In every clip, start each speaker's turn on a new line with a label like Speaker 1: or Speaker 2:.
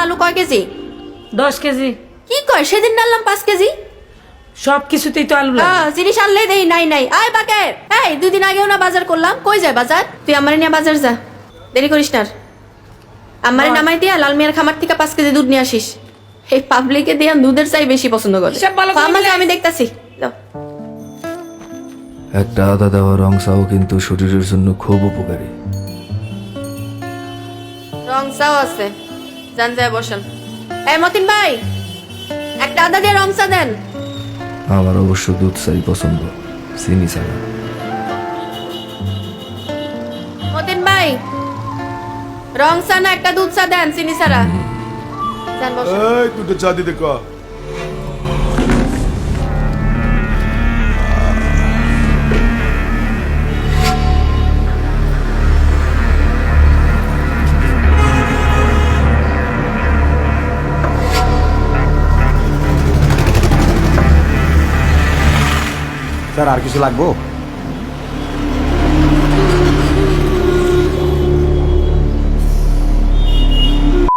Speaker 1: আলু কয় KG?
Speaker 2: 10 KG.
Speaker 1: কি কয়, সেদিন নাড়লাম 5 কেজি।
Speaker 2: সব কিছুতেই তো আলু লাগে।
Speaker 1: জিনিস আনলে দেই নাই নাই। আয় বাকের, এই 2 দিন আগেও না বাজার করলাম। কই যায় বাজার? তুই আমারে নিয়ে বাজার যা, দেরি করিস না। আমারে নামাই দিয়া লাল মিয়ার খামার থেকে 5 কেজি দুধ নিয়ে আসিস। এই পাবলিকে দিয়া দুধের চাই বেশি পছন্দ করে।
Speaker 2: হিসাব ভালো করে মিলাই।
Speaker 1: আমি দেখতাছি। যাও।
Speaker 3: একটা আদা দেওয়া রং চাও কিন্তু শরীরের জন্য খুব উপকারী।
Speaker 1: রং চাও আছে, জান যায় বসেন। এই মতিন ভাই, একটা আদা দিয়ে রং চা দেন।
Speaker 3: আমার অবশ্য দুধ চাই পছন্দ, চিনি ছাড়া।
Speaker 1: মতিন ভাই, রং চা না একটা দুধ চা দেন, চিনি ছাড়া। জান বসেন।
Speaker 4: এই দুটো চা দিতে ক।
Speaker 5: স্যার আর কিছু লাগবো?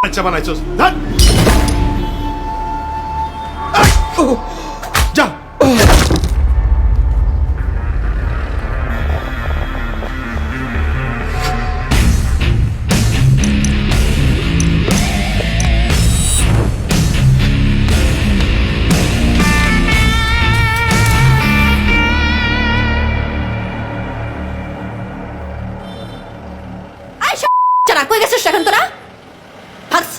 Speaker 4: আচ্ছা বানাইছস ধর যা।
Speaker 1: চারা কই গেছিস এখন তোরা? ভাগস।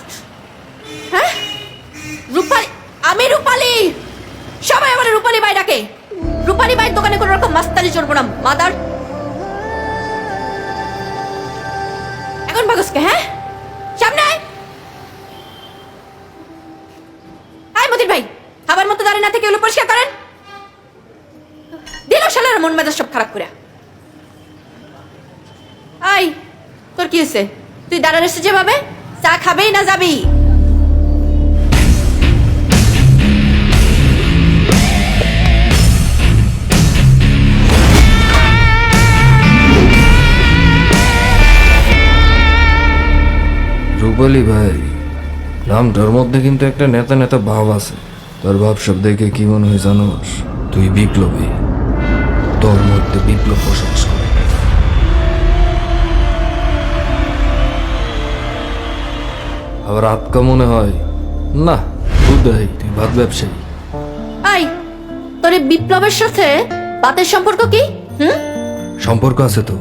Speaker 1: হ্যাঁ, রূপালি, আমি রূপালি। সবাই আমার রূপালি ভাই ডাকে। রূপালি ভাই দোকানে কোনো রকম মাস্তানি চলবো না, মাদার। এখন ভাগসকে, হ্যাঁ সামনে আয়। আয় মতিন ভাই, খাবার মতো দাঁড়িয়ে না থেকে এগুলো পরিষ্কার করেন। দিল শালার মন মেজাজ সব খারাপ করে। আই, তোর কি হয়েছে? তুই দাঁড়া রয়েছে যেভাবে, চা খাবেই না যাবি?
Speaker 3: রূপালী ভাই, নামটার মধ্যে কিন্তু একটা নেতা নেতা ভাব আছে। তোর ভাব সব দেখে কি মনে হয় জানোস? তুই বিপ্লবী, তোর মধ্যে বিপ্লব বসবাস করে। আবার আটকা মনে হয় না, উদয় তুই ভাত ব্যবসায়ী।
Speaker 1: আই, তোর এই বিপ্লবের সাথে বাতের সম্পর্ক কি?
Speaker 3: সম্পর্ক আছে তো।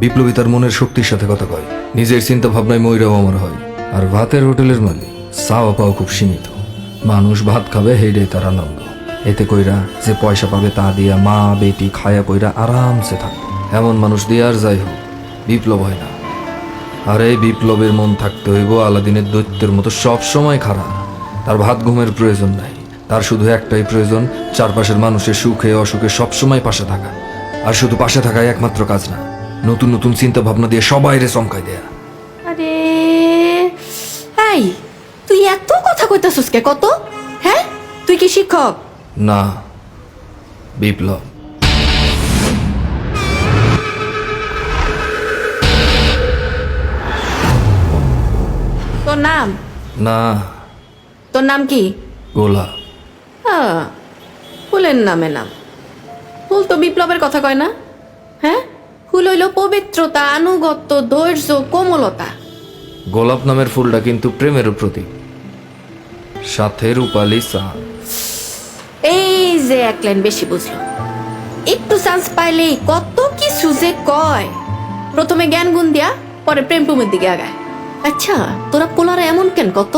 Speaker 3: বিপ্লবী তার মনের শক্তির সাথে কথা কয়, নিজের চিন্তা ভাবনায় ময়ূরাও আমার হয়। আর ভাতের হোটেলের মালিক চাওয়া পাওয়া খুব সীমিত। মানুষ ভাত খাবে হেডেই তার আনন্দ। এতে কইরা যে পয়সা পাবে তা দিয়া মা বেটি খায়া কইরা আরামসে থাকবে। এমন মানুষ দিয়ে আর যাই হোক বিপ্লব হয় না। আর এই বিপ্লবের মন থাকতে হইব আলাদিনের দৈত্যের মতো সব সময় খারাপ। তার ভাত ঘুমের প্রয়োজন নাই, তার শুধু একটাই প্রয়োজন, চারপাশের মানুষের সুখে অসুখে সবসময় পাশে থাকা। আর শুধু পাশে থাকাই একমাত্র কাজ না, নতুন নতুন চিন্তা ভাবনা দিয়ে সবাইরে চমকাই দেয়া।
Speaker 1: আরে এই, তুই এত কথা কইতাছিস কে? কত? হ্যাঁ, তুই কি শিক্ষক?
Speaker 3: না, বিপ্লব।
Speaker 1: তোর নাম?
Speaker 3: না,
Speaker 1: তোর নাম কি?
Speaker 3: গোলাপ।
Speaker 1: হ্যাঁ, ফুলের নামে নাম। ফুল তো বিপ্লবের কথা কয় না? হ্যাঁ, ফুল হইল পবিত্রতা, আনুগত্য, ধৈর্য, কোমলতা।
Speaker 3: গোলাপ নামের ফুলটা কিন্তু প্রেমের প্রতীক, সাথে রূপালী চাঁদ।
Speaker 1: এই যে এক লাইন বেশি বুঝলো। একটু চান্স পাইলেই কত কিছু যে কয়। প্রথমে জ্ঞান গুণ দিয়া পরে প্রেম টুমের দিকে আগায়। আচ্ছা, তোরা পোলারা এমন কেন কত?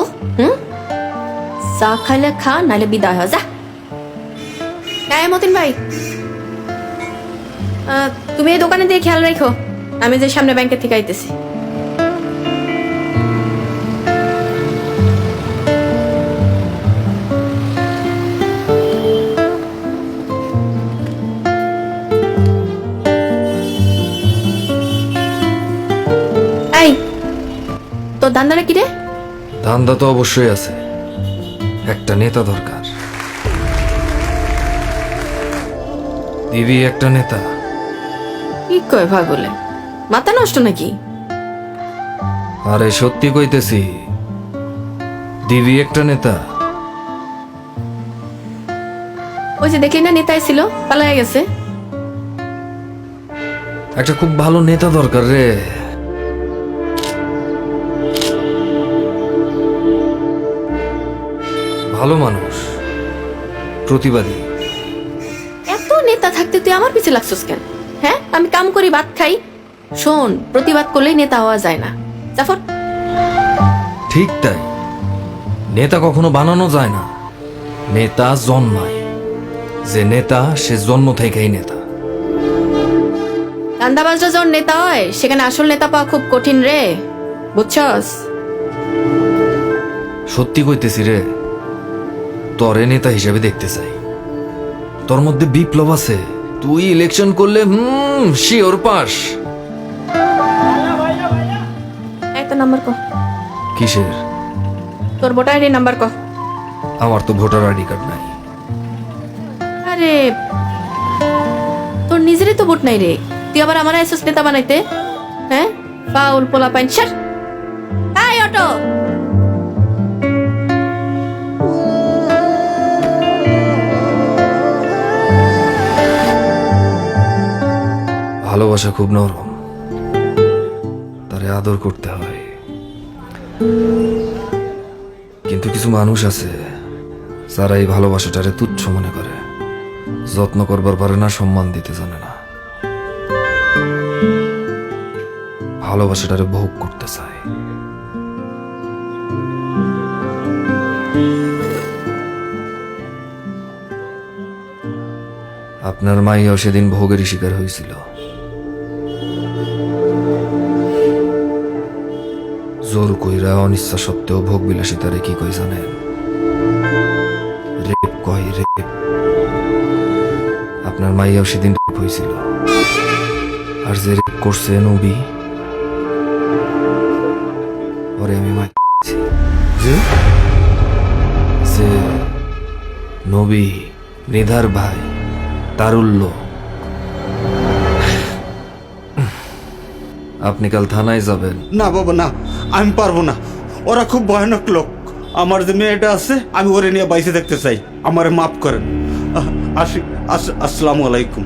Speaker 1: চা খাইলে খা, নাইলে বিদায় হয় যা। হ্যাঁ মতিন ভাই, তুমি এই দোকানে দিয়ে খেয়াল রাখো, আমি যে সামনে ব্যাংকের থেকে আইতেছি। এই, তোর দান্দারা কি রে?
Speaker 3: ধান্দা তো অবশ্যই আছে, একটা নেতা দরকার। দিবি একটা নেতা?
Speaker 1: কি কয় ভাগলে, মাথা নষ্ট নাকি?
Speaker 3: আরে সত্যি কইতেছি, দিবি একটা নেতা?
Speaker 1: ওই যে দেখলি না নেতাই ছিল, পালায় গেছে।
Speaker 3: একটা খুব ভালো নেতা দরকার রে। ভালো মানুষ, প্রতিবাদী।
Speaker 1: এত নেতা থাকতে তুই আমার পিছে লাগছিস কেন? হ্যাঁ, আমি কাম করি, ভাত খাই। শোন, প্রতিবাদ করলেই নেতা হওয়া যায় না। জাফর,
Speaker 3: ঠিক তাই, নেতা কখনো বানানো যায় না, নেতা জন্মায়। যে নেতা সে জন্ম থেকেই নেতা।
Speaker 1: দান্দাবাজরা যখন নেতা হয় সেখানে আসল নেতা পাওয়া খুব কঠিন রে, বুঝছস?
Speaker 3: সত্যি কইতেছি রে, তরে নেতা হিসেবে দেখতে চাই। তোর মধ্যে বিপ্লব আছে, তুই ইলেকশন করলে শিওর পাস।
Speaker 1: একটা নাম্বার কো।
Speaker 3: কিসের?
Speaker 1: তোর ভোটার আইডি নাম্বার কো।
Speaker 3: আমার তো ভোটার আইডি কার্ড নাই।
Speaker 1: আরে, তোর নিজেরই তো ভোট নাই রে, তুই আবার আমার এসএস নেতা বানাইতে? হ্যাঁ, পাউল পোলা পাইন স্যার। এই অটো,
Speaker 3: ভালোবাসা খুব নরম, তারে আদর করতে হয়। কিন্তু কিছু মানুষ আছে যারা এই ভালোবাসাটারে তুচ্ছ মনে করে, যত্ন করবার পারে না, সম্মান দিতে জানে না, ভালোবাসাটারে ভোগ করতে চায়। আপনার মাইয়াও সেদিন ভোগেরই শিকার হয়েছিল। জোর কইরা অনিচ্ছা সত্ত্বেও ভোগ বিলাসিতারে কি কই জানেন? রেপ কয়, রেপ। আপনার মাইয়াও সেদিন রেপ হয়েছিল। আর যে রেপ করছে নবী, ওরে আমি মাইছি। যে নবী, নিধার ভাই, তারুল্য। আপনি কাল থানায় যাবেন।
Speaker 5: না বাবা না, আমি পারবো না। ওরা খুব ভয়ানক লোক। আমার যে মেয়েটা আছে, আমি ওরে নিয়ে বাইসে দেখতে চাই। আমারে মাফ করেন। আসি, আসসালামু আলাইকুম।